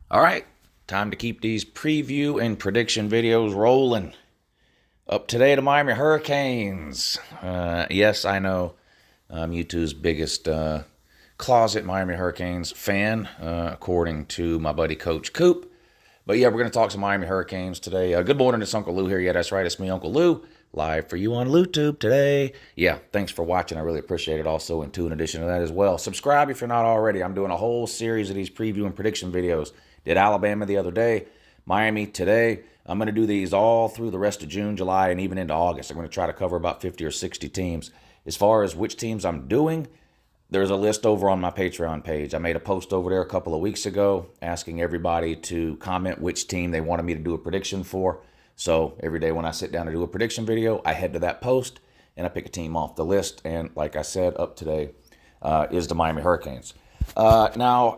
All right, time to keep these preview and prediction videos rolling. Up today, the Miami Hurricanes. Yes, I know I'm YouTube's biggest closet Miami Hurricanes fan, according to my buddy Coach Coop. But yeah, we're going to talk some Miami Hurricanes today. Good morning, it's Uncle Lou here. Yeah, that's right, it's me, Uncle Lou, live for you on YouTube today. Yeah, thanks for watching. I really appreciate it. Also, and in addition to that as well, subscribe if you're not already. I'm doing a whole series of these preview and prediction videos. Did Alabama the other day, Miami today. I'm going to do these all through the rest of June, July, and even into August. I'm going to try to cover about 50 or 60 teams. As far as which teams I'm doing, there's a list over on my Patreon page. I made a post over there a couple of weeks ago asking everybody to comment which team they wanted me to do a prediction for. So every day when I sit down to do a prediction video, I head to that post and I pick a team off the list. And like I said, up today is the Miami Hurricanes. Now,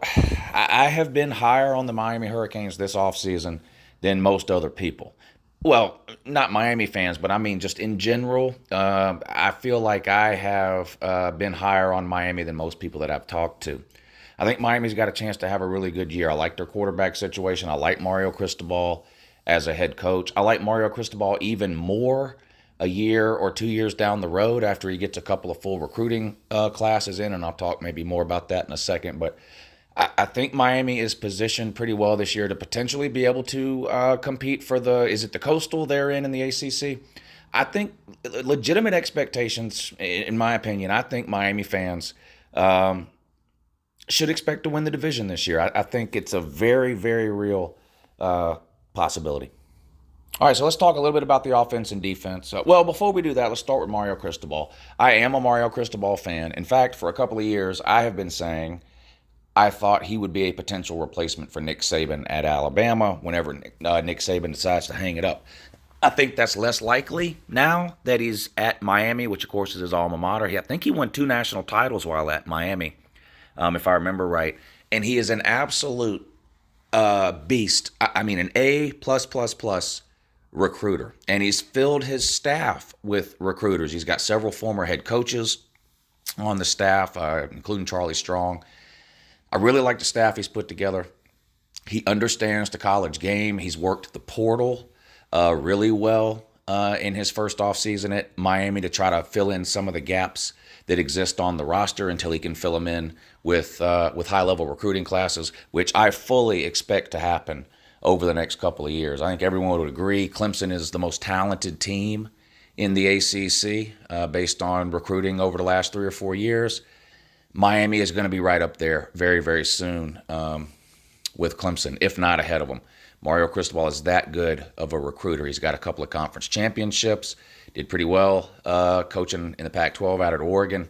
I have been higher on the Miami Hurricanes this offseason than most other people. Well, not Miami fans, but I mean just in general. I feel like I have been higher on Miami than most people that I've talked to. I think Miami's got a chance to have a really good year. I like their quarterback situation. I like Mario Cristobal as a head coach. I like Mario Cristobal even more a year or 2 years down the road after he gets a couple of full recruiting classes in, and I'll talk maybe more about that in a second. But I think Miami is positioned pretty well this year to potentially be able to compete for is it the Coastal they're in the ACC? I think legitimate expectations, in my opinion, I think Miami fans should expect to win the division this year. I think it's a very, very real possibility. All right, so let's talk a little bit about the offense and defense. Well, before we do that, let's start with Mario Cristobal. I am a Mario Cristobal fan. In fact, for a couple of years, I have been saying I thought he would be a potential replacement for Nick Saban at Alabama whenever Nick Saban decides to hang it up. I think that's less likely now that he's at Miami, which, of course, is his alma mater. I think he won 2 national titles while at Miami, if I remember right. And he is an absolute beast. I mean, an A+++ recruiter. And he's filled his staff with recruiters. He's got several former head coaches on the staff, including Charlie Strong. I really like the staff he's put together. He understands the college game. He's worked the portal really well in his first offseason at Miami to try to fill in some of the gaps that exist on the roster until he can fill them in with high-level recruiting classes, which I fully expect to happen over the next couple of years. I think everyone would agree Clemson is the most talented team in the ACC based on recruiting over the last 3 or 4 years. Miami is going to be right up there very, very soon with Clemson, if not ahead of them. Mario Cristobal is that good of a recruiter. He's got a couple of conference championships, did pretty well coaching in the Pac-12 out at Oregon.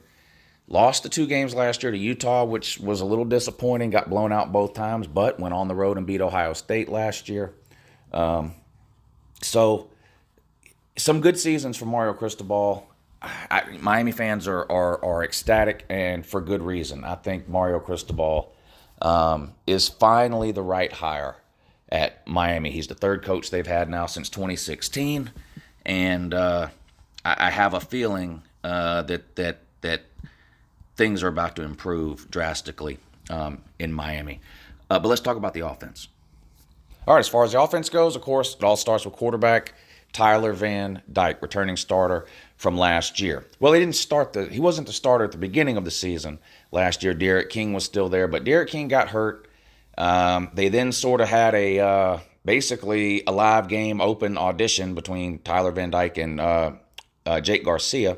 Lost the 2 games last year to Utah, which was a little disappointing. Got blown out both times, but went on the road and beat Ohio State last year. So some good seasons for Mario Cristobal. Miami fans are ecstatic, and for good reason. I think Mario Cristobal is finally the right hire at Miami. He's the 3rd coach they've had now since 2016, and I have a feeling that things are about to improve drastically in Miami. But let's talk about the offense. All right, as far as the offense goes, of course, it all starts with quarterback Tyler Van Dyke, returning starter from last year. Well, he wasn't the starter at the beginning of the season last year. Derek King was still there, but Derek King got hurt. They then sort of had basically a live game open audition between Tyler Van Dyke and Jake Garcia.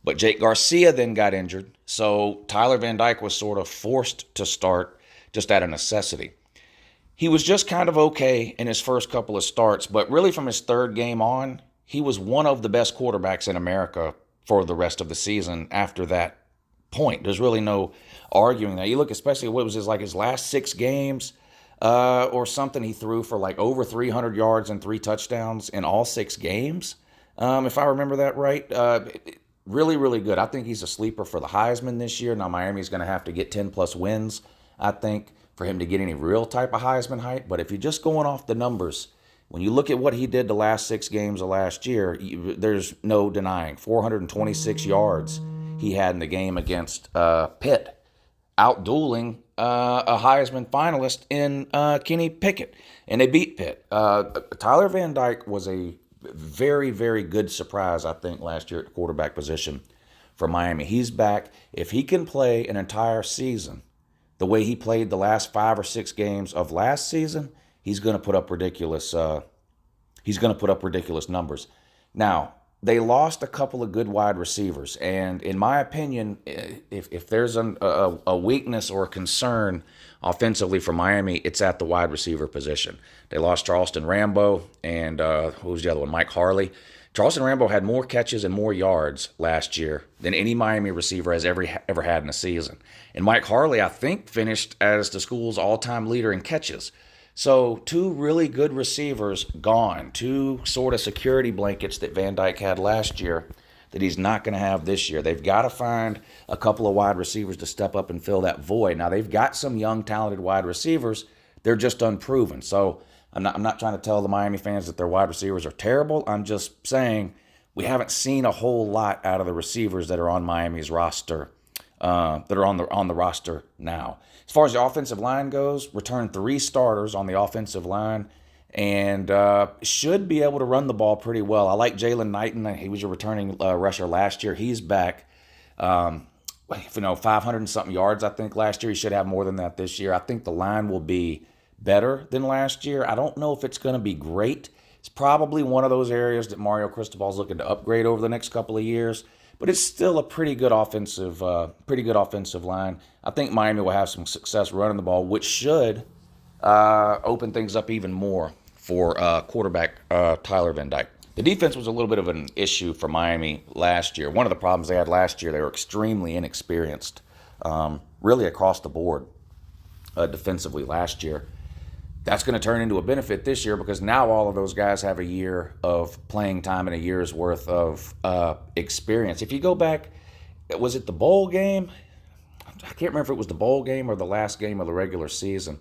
But Jake Garcia then got injured, so Tyler Van Dyke was sort of forced to start just out of necessity. He was just kind of okay in his first couple of starts, but really from his 3rd game on, he was one of the best quarterbacks in America for the rest of the season after that point. There's really no arguing that. You look especially what was his last 6 games or something, he threw for like over 300 yards and 3 touchdowns in all 6 games, if I remember that right. Really, really good. I think he's a sleeper for the Heisman this year. Now, Miami's going to have to get 10-plus wins, I think, for him to get any real type of Heisman hype. But if you're just going off the numbers, when you look at what he did the last 6 games of last year, there's no denying 426 yards he had in the game against Pitt, out-dueling a Heisman finalist in Kenny Pickett, and they beat Pitt. Tyler Van Dyke was a very, very good surprise, I think, last year at the quarterback position for Miami. He's back. If he can play an entire season the way he played the last 5 or 6 games of last season, he's going to put up ridiculous. He's going to put up ridiculous numbers. Now, they lost a couple of good wide receivers, and in my opinion, if there's a weakness or a concern offensively for Miami, it's at the wide receiver position. They lost Charleston Rambo and who was the other one? Mike Harley. Charleston Rambo had more catches and more yards last year than any Miami receiver has ever had in a season. And Mike Harley, I think, finished as the school's all-time leader in catches. So 2 really good receivers gone, 2 sort of security blankets that Van Dyke had last year that he's not going to have this year. They've got to find a couple of wide receivers to step up and fill that void. Now, they've got some young, talented wide receivers. They're just unproven. So I'm not trying to tell the Miami fans that their wide receivers are terrible. I'm just saying we haven't seen a whole lot out of the receivers that are on Miami's roster, that are on the roster now. As far as the offensive line goes, returned 3 starters on the offensive line and should be able to run the ball pretty well. I like Jalen Knighton. He was your returning rusher last year. He's back. 500 and something yards, I think, last year. He should have more than that this year. I think the line will be better than last year. I don't know if it's going to be great. It's probably one of those areas that Mario Cristobal's looking to upgrade over the next couple of years. But it's still a pretty good offensive line. I think Miami will have some success running the ball, which should open things up even more for quarterback Tyler Van Dyke. The defense was a little bit of an issue for Miami last year. One of the problems they had last year, they were extremely inexperienced, really across the board defensively last year. That's going to turn into a benefit this year because now all of those guys have a year of playing time and a year's worth of experience. If you go back, was it the bowl game? I can't remember if it was the bowl game or the last game of the regular season,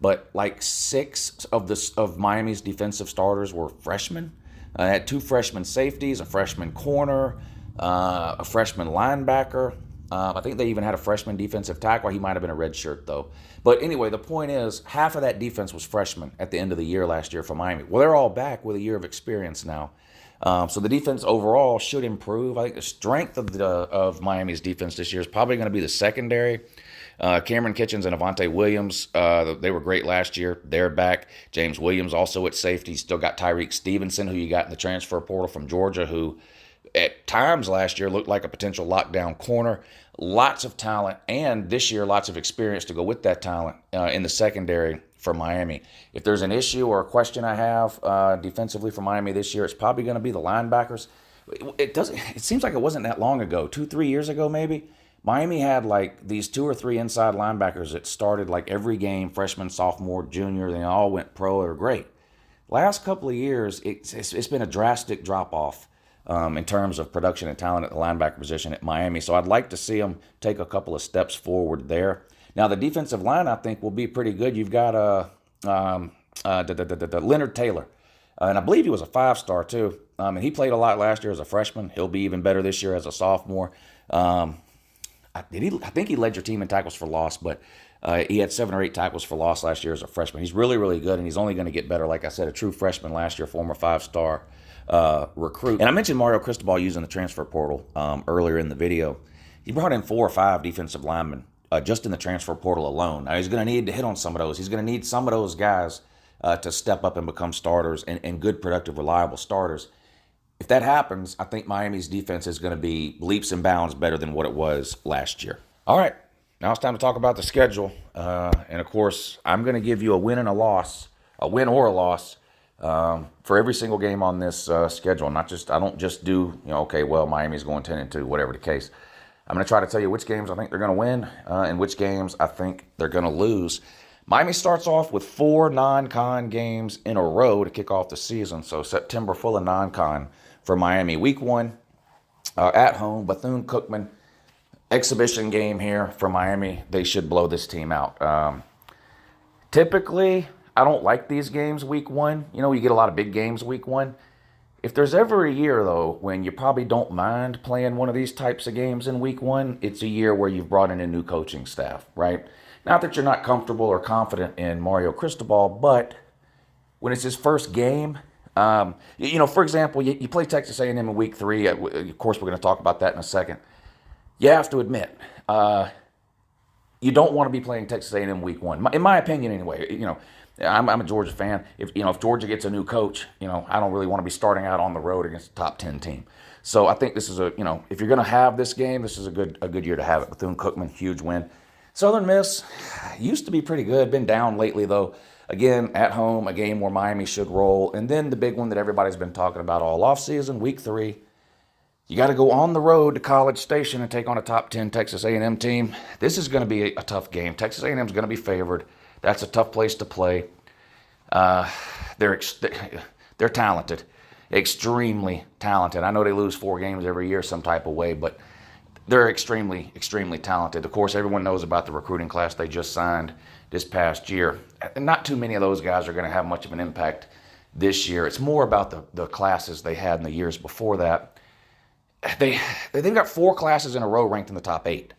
but like 6 of Miami's defensive starters were freshmen. I had 2 freshman safeties, a freshman corner, a freshman linebacker. I think they even had a freshman defensive tackle. He might have been a red shirt, though. But anyway, the point is, half of that defense was freshmen at the end of the year last year for Miami. Well, they're all back with a year of experience now. So the defense overall should improve. I think the strength of Miami's defense this year is probably going to be the secondary. Cameron Kitchens and Avante Williams, they were great last year. They're back. James Williams also at safety. Still got Tyreek Stevenson, who you got in the transfer portal from Georgia, who at times last year looked like a potential lockdown corner. Lots of talent, and this year lots of experience to go with that talent in the secondary for Miami. If there's an issue or a question I have defensively for Miami this year, it's probably going to be the linebackers. It seems like it wasn't that long ago, 2-3 years ago maybe. Miami had like these 2 or 3 inside linebackers that started like every game, freshman, sophomore, junior. They all went pro. They were great. Last couple of years, it's been a drastic drop-off in terms of production and talent at the linebacker position at Miami. So I'd like to see them take a couple of steps forward there. Now, the defensive line, I think, will be pretty good. You've got Leonard Taylor, and I believe he was a 5-star, too. And he played a lot last year as a freshman. He'll be even better this year as a sophomore. I think he led your team in tackles for loss, but he had 7 or 8 tackles for loss last year as a freshman. He's really, really good, and he's only going to get better. Like I said, a true freshman last year, former 5-star recruit. And I mentioned Mario Cristobal using the transfer portal earlier in the video. He brought in 4 or 5 defensive linemen just in the transfer portal alone. Now, he's going to need to hit on some of those. He's going to need some of those guys to step up and become starters and good, productive, reliable starters. If that happens, I think Miami's defense is going to be leaps and bounds better than what it was last year. All right, now it's time to talk about the schedule. And, of course, I'm going to give you a win and a loss, a win or a loss, for every single game on this schedule. I don't just do, okay, well, Miami's going 10-2, whatever the case. I'm going to try to tell you which games I think they're going to win and which games I think they're going to lose. Miami starts off with 4 non-con games in a row to kick off the season. So September full of non-con for Miami. Week 1 at home, Bethune-Cookman. Exhibition game here for Miami. They should blow this team out. Typically, I don't like these games week 1. You get a lot of big games week 1. If there's ever a year, though, when you probably don't mind playing one of these types of games in week 1, it's a year where you've brought in a new coaching staff, right? Not that you're not comfortable or confident in Mario Cristobal, but when it's his first game, for example, you play Texas A&M in week 3. Of course, we're going to talk about that in a second. You have to admit, you don't want to be playing Texas A&M week 1, in my opinion, anyway. I'm a Georgia fan. If Georgia gets a new coach, I don't really want to be starting out on the road against a top 10 team. So I think this is if you're going to have this game, this is a good year to have it. Bethune-Cookman, huge win. Southern Miss used to be pretty good. Been down lately though. Again, at home, a game where Miami should roll. And then the big one that everybody's been talking about all offseason, week 3. You got to go on the road to College Station and take on a top 10 Texas A&M team. This is going to be a tough game. Texas A&M is going to be favored. That's a tough place to play. They're talented, extremely talented. I know they lose 4 games every year some type of way, but they're extremely, extremely talented. Of course, everyone knows about the recruiting class they just signed this past year. And not too many of those guys are going to have much of an impact this year. It's more about the classes they had in the years before that. They've got 4 classes in a row ranked in the top 8.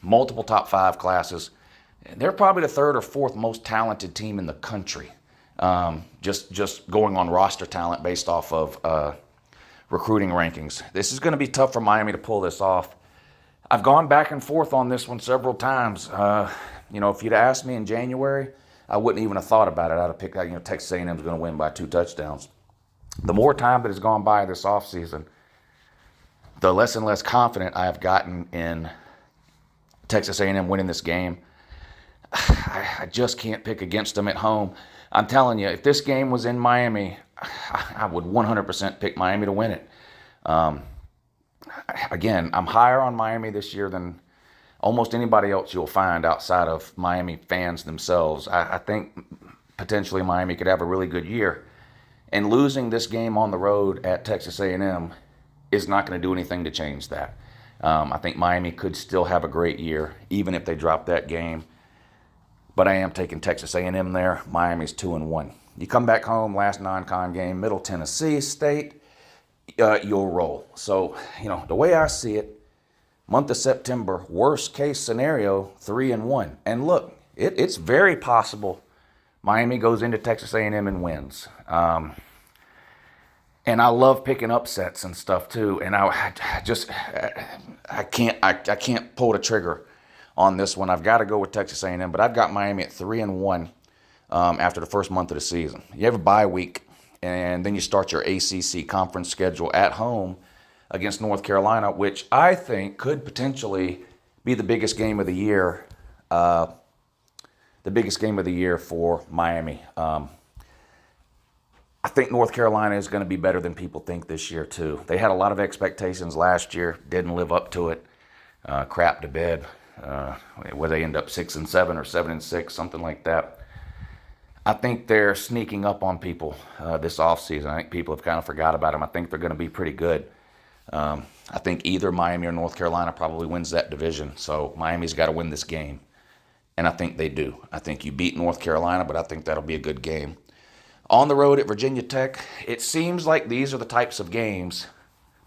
Multiple top 5 classes. They're probably the 3rd or 4th most talented team in the country. Just going on roster talent based off of recruiting rankings. This is going to be tough for Miami to pull this off. I've gone back and forth on this one several times. If you'd asked me in January, I wouldn't even have thought about it. I'd have picked out, Texas A&M is going to win by 2 touchdowns. The more time that has gone by this offseason, the less and less confident I have gotten in Texas A&M winning this game. I just can't pick against them at home. I'm telling you, if this game was in Miami, I would 100% pick Miami to win it. Again, I'm higher on Miami this year than almost anybody else you'll find outside of Miami fans themselves. I think potentially Miami could have a really good year. And losing this game on the road at Texas A&M is not going to do anything to change that. I think Miami could still have a great year, even if they drop that game. But I am taking Texas A&M there. Miami's 2-1. You come back home, last non-con game, Middle Tennessee State, you'll roll. So, the way I see it, month of September, worst case scenario, 3-1. And look, it's very possible Miami goes into Texas A&M and wins. And I love picking upsets and stuff too. And I can't pull the trigger on this one. I've got to go with Texas A&M, but I've got Miami at 3-1 after the first month of the season. You have a bye week, and then you start your ACC conference schedule at home against North Carolina, which I think could potentially be the biggest game of the year. The biggest game of the year for Miami. I think North Carolina is going to be better than people think this year too. They had a lot of expectations last year, didn't live up to it, crap to bed. Where they end up 6-7 or 7-6, something like that. I think they're sneaking up on people this offseason. I think people have kind of forgot about them. I think they're going to be pretty good. I think either Miami or North Carolina probably wins that division. So Miami's got to win this game. And I think they do. I think you beat North Carolina, but I think that'll be a good game. On the road at Virginia Tech, it seems like these are the types of games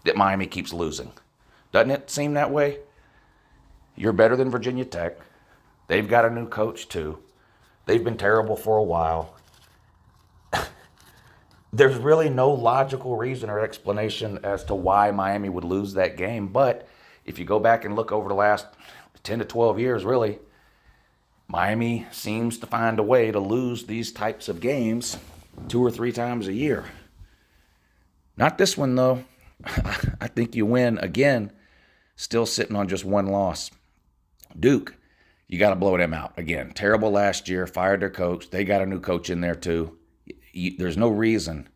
that Miami keeps losing. Doesn't it seem that way? You're better than Virginia Tech. They've got a new coach, too. They've been terrible for a while. There's really no logical reason or explanation as to why Miami would lose that game. But if you go back and look over the last 10 to 12 years, really, Miami seems to find a way to lose these types of games 2 or 3 times a year. Not this one, though. I think you win again, still sitting on just 1 loss. Duke, you got to blow them out. Again, terrible last year, fired their coach. They got a new coach in there too. There's no reason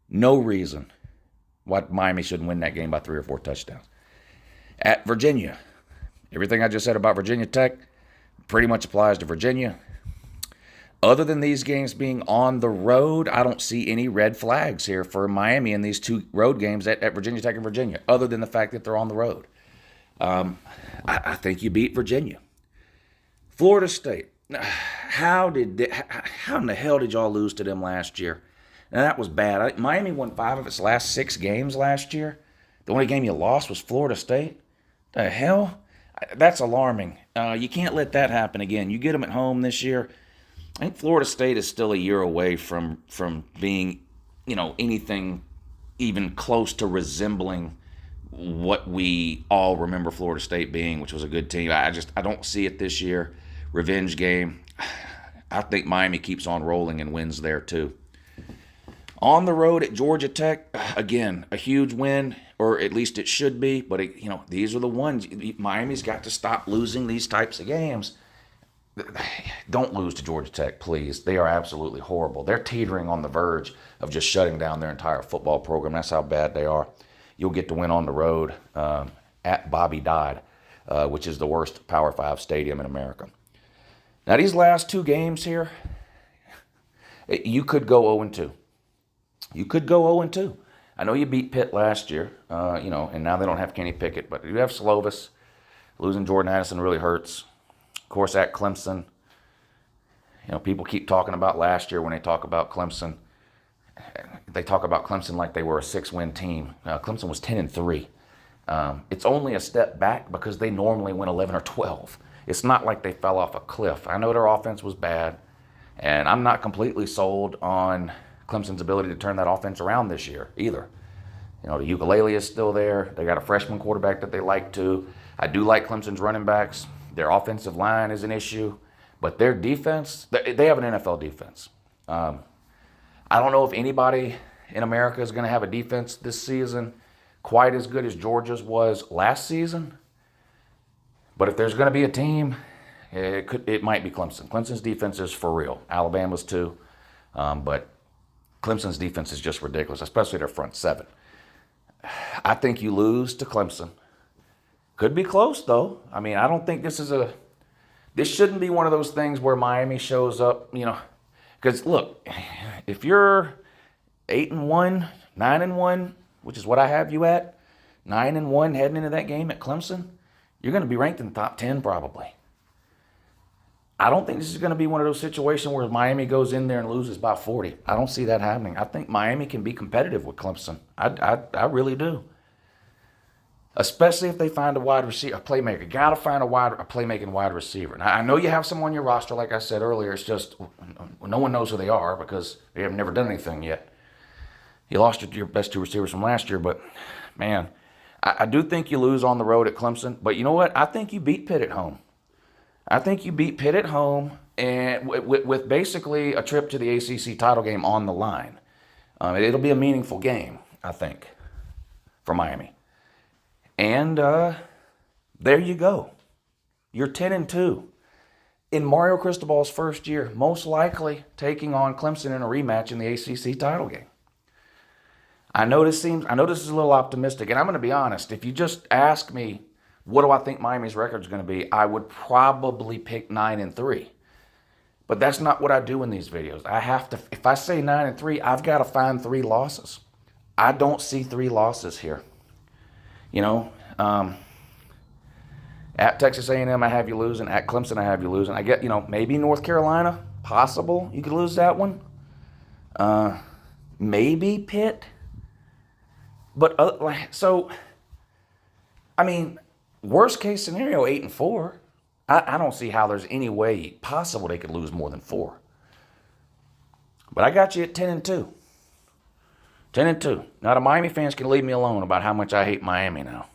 why Miami shouldn't win that game by 3 or 4 touchdowns. At Virginia, everything I just said about Virginia Tech pretty much applies to Virginia. Other than these games being on the road, I don't see any red flags here for Miami in these 2 road games at Virginia Tech and Virginia, other than the fact that they're on the road. I think you beat Virginia. Florida State. How in the hell did y'all lose to them last year? Now, that was bad. Miami won 5 of its last 6 games last year. The only game you lost was Florida State. The hell? That's alarming. You can't let that happen again. You get them at home this year. I think Florida State is still a year away from being, anything even close to resembling what we all remember Florida State being, which was a good team. I don't see it this year. Revenge game. I think Miami keeps on rolling and wins there too. On the road at Georgia Tech, again, a huge win, or at least it should be. But these are the ones. Miami's got to stop losing these types of games. Don't lose to Georgia Tech, please. They are absolutely horrible. They're teetering on the verge of just shutting down their entire football program. That's how bad they are. You'll get to win on the road at Bobby Dodd, which is the worst Power 5 stadium in America. Now, these last two games here, you could go 0-2. You could go 0-2. I know you beat Pitt last year, and now they don't have Kenny Pickett, but you have Slovis. Losing Jordan Addison really hurts. Of course, at Clemson, people keep talking about last year when they talk about Clemson. They talk about Clemson like they were a 6-win team. Clemson was 10-3. It's only a step back because they normally win 11 or 12. It's not like they fell off a cliff. I know their offense was bad, and I'm not completely sold on Clemson's ability to turn that offense around this year either. The ukulele is still there. They got a freshman quarterback that they like to. I do like Clemson's running backs. Their offensive line is an issue, but their defense, they have an NFL defense. I don't know if anybody in America is going to have a defense this season quite as good as Georgia's was last season. But if there's going to be a team, it might be Clemson. Clemson's defense is for real. Alabama's too. But Clemson's defense is just ridiculous, especially their front seven. I think you lose to Clemson. Could be close, though. I mean, I don't think this shouldn't be one of those things where Miami shows up, Because, look, if you're 8-1, 9-1, which is what I have you at, 9-1 heading into that game at Clemson, you're going to be ranked in the top 10 probably. I don't think this is going to be one of those situations where Miami goes in there and loses by 40. I don't see that happening. I think Miami can be competitive with Clemson. I really do. Especially if they find a wide receiver, a playmaker. You got to find a playmaking wide receiver. Now, I know you have some on your roster, like I said earlier. It's just no one knows who they are because they have never done anything yet. You lost your best two receivers from last year, but, man, I do think you lose on the road at Clemson. But you know what? I think you beat Pitt at home. I think you beat Pitt at home and with basically a trip to the ACC title game on the line. It'll be a meaningful game, I think, for Miami. And there you go. You're 10-2. In Mario Cristobal's first year, most likely taking on Clemson in a rematch in the ACC title game. I know this is a little optimistic, and I'm going to be honest. If you just ask me, what do I think Miami's record is going to be, I would probably pick 9-3. But that's not what I do in these videos. If I say 9-3, I've got to find 3 losses. I don't see 3 losses here. At Texas A&M, I have you losing. At Clemson, I have you losing. I get, maybe North Carolina, possible. You could lose that one. Maybe Pitt. But, worst case scenario, 8-4. I don't see how there's any way possible they could lose more than 4. But I got you at 10-2. 10-2. Now, the Miami fans can leave me alone about how much I hate Miami now.